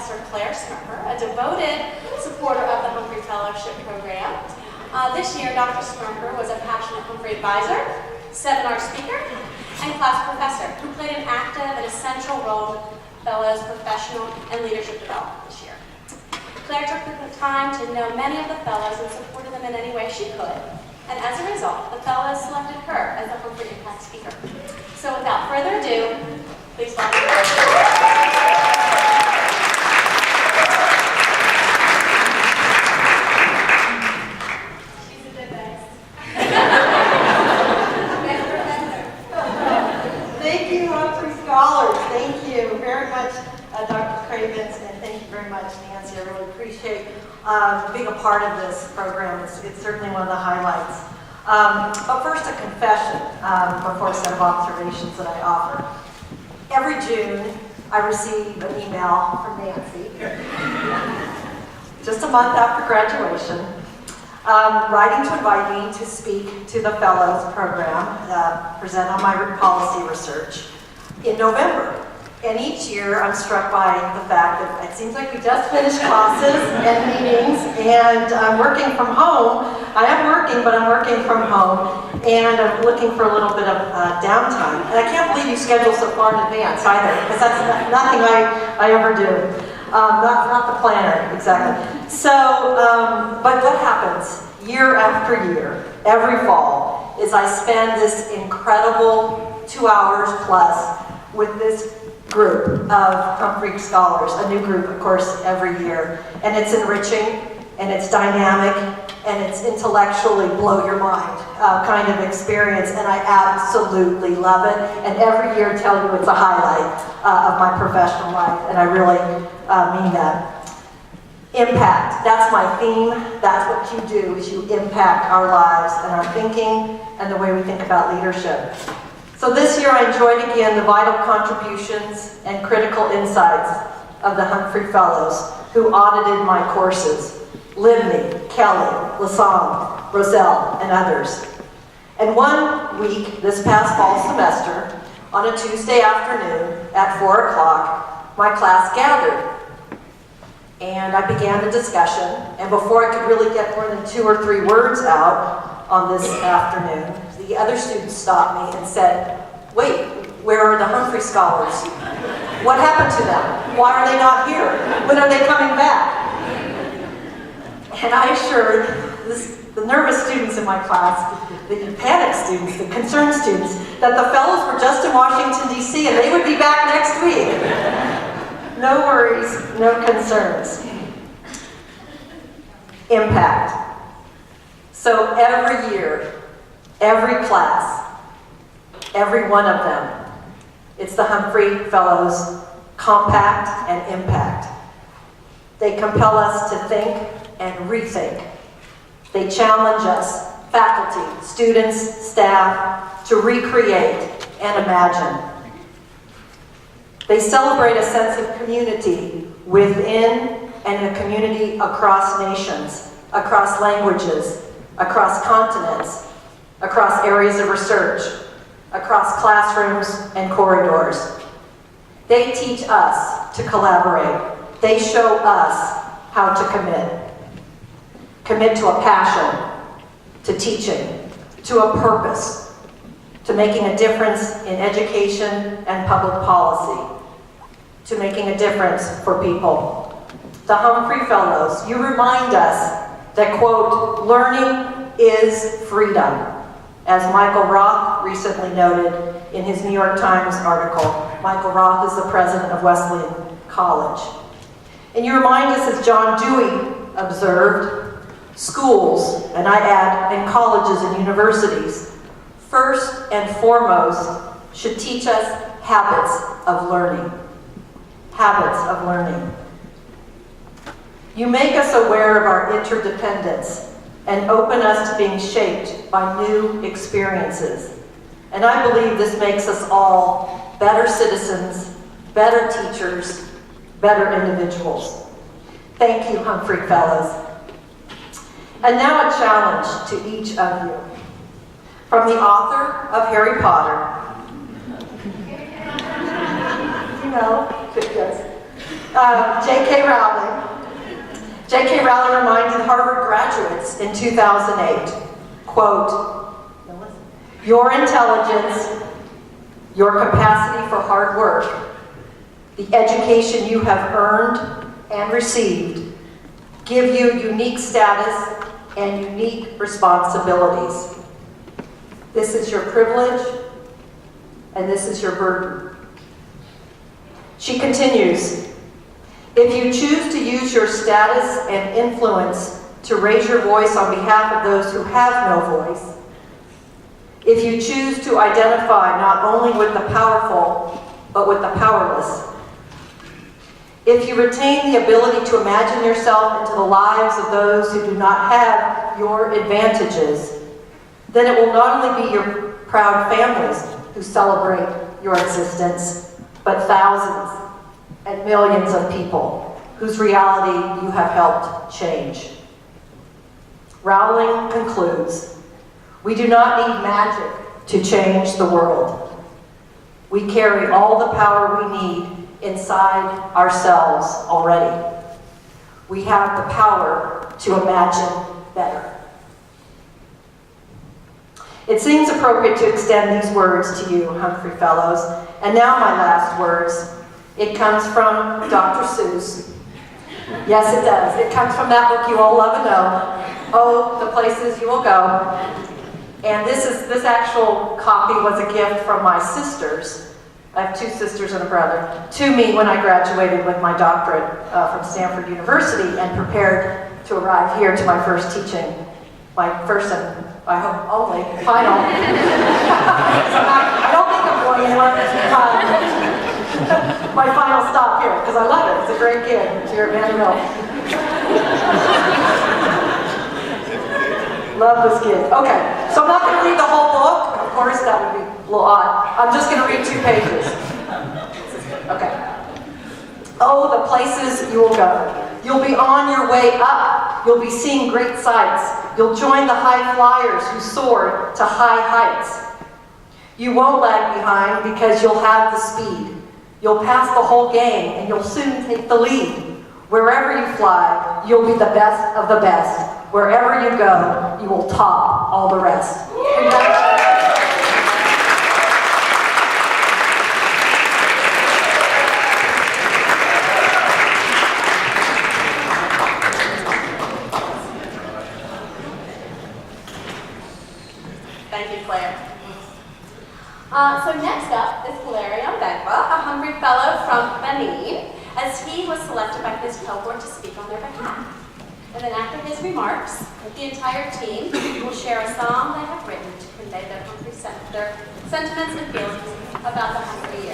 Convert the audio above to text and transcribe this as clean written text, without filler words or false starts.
Professor Claire Smrekar, a devoted supporter of the Humphrey Fellowship Program. This year, Dr. Smrekar was a passionate Humphrey advisor, seminar speaker, and class professor who played an active and essential role in Fellows' professional and leadership development this year. Claire took the time to know many of the Fellows and supported them in any way she could, and as a result, the Fellows selected her as the Humphrey Impact Speaker. So without further ado, please welcome her. Thank you, Humphrey Scholars. Thank you very much, Dr. Cravens, and thank you very much, Nancy. I really appreciate being a part of this program. It's certainly one of the highlights. But first, a confession before a set of observations that I offer. Every June, I receive an email from Nancy, just a month after graduation, writing to invite me to speak to the Fellows program, present on my policy research in November. And each year I'm struck by the fact that it seems like we just finished classes and meetings and I'm working from home. I am working, but I'm working from home and I'm looking for a little bit of downtime. And I can't believe you schedule so far in advance either, because that's nothing I ever do. Not the planner, exactly. So, but what happens year after year, every fall, is I spend this incredible 2 hours plus with this group of Humphrey Scholars, a new group, of course, every year. And it's enriching, and it's dynamic, and it's intellectually blow your mind kind of experience, and I absolutely love it. And every year tell you it's a highlight of my professional life, and I really mean that. Impact, that's my theme. That's what you do, is you impact our lives and our thinking and the way we think about leadership. So this year I enjoyed again the vital contributions and critical insights of the Humphrey Fellows who audited my courses, Livney, Kelly, Lassong, Roselle, and others. And one week this past fall semester, on a Tuesday afternoon at 4 o'clock, my class gathered. And I began the discussion, and before I could really get more than 2 or 3 words out on this afternoon, the other students stopped me and said, "Wait, where are the Humphrey Scholars? What happened to them? Why are they not here? When are they coming back?" And I assured the nervous students in my class, the panicked students, the concerned students, that the Fellows were just in Washington, D.C., and they would be back next week. No worries, no concerns. Impact. So every year, every class, every one of them, it's the Humphrey Fellows compact and impact. They compel us to think and rethink. They challenge us, faculty, students, staff, to recreate and imagine. They celebrate a sense of community within and a community across nations, across languages, across continents, across areas of research, across classrooms and corridors. They teach us to collaborate. They show us how to commit. Commit to a passion, to teaching, to a purpose, to making a difference in education and public policy, to making a difference for people. The Humphrey Fellows, you remind us that, quote, learning is freedom, as Michael Roth recently noted in his New York Times article. Michael Roth is the president of Wesleyan College. And you remind us, as John Dewey observed, schools, and I add, and colleges and universities, first and foremost, should teach us habits of learning. Habits of learning. You make us aware of our interdependence and open us to being shaped by new experiences. And I believe this makes us all better citizens, better teachers, better individuals. Thank you, Humphrey Fellows. And now a challenge to each of you. From the author of Harry Potter, you know, J.K. Rowling. J.K. Rowling reminded Harvard graduates in 2008, quote, "Your intelligence, your capacity for hard work, the education you have earned and received give you unique status and unique responsibilities. This is your privilege and this is your burden." She continues, "If you choose to use your status and influence to raise your voice on behalf of those who have no voice, if you choose to identify not only with the powerful, but with the powerless, if you retain the ability to imagine yourself into the lives of those who do not have your advantages, then it will not only be your proud families who celebrate your existence, but thousands and millions of people whose reality you have helped change." Rowling concludes, "We do not need magic to change the world. We carry all the power we need inside ourselves already. We have the power to imagine better." It seems appropriate to extend these words to you, Humphrey Fellows. And now my last words. It comes from Dr. Seuss. Yes, it does. It comes from that book you all love and know, "Oh, the Places You Will Go." And this actual copy was a gift from my sisters. I have two sisters and a brother, to me when I graduated with my doctorate from Stanford University and prepared to arrive here to my first teaching, my first and I hope only final. I don't think I'm going anywhere. My final stop here, because I love it. It's a great kid here at Vanderbilt. Love this kid. Okay, so I'm not going to read the whole book. Of course, that would be a little odd. I'm just going to read 2 pages. Okay. "Oh, the places you will go. You'll be on your way up. You'll be seeing great sights. You'll join the high flyers who soar to high heights. You won't lag behind because you'll have the speed. You'll pass the whole gang and you'll soon take the lead. Wherever you fly, you'll be the best of the best. Wherever you go, you will top all the rest." Thank you, Claire. So next up is Hilarion Begba, a Humphrey Fellow from Benin, as he was selected by his cohort to speak on their behalf. And then after his remarks, the entire team will share a song they have written to convey their sentiments and feelings about the Humphrey year.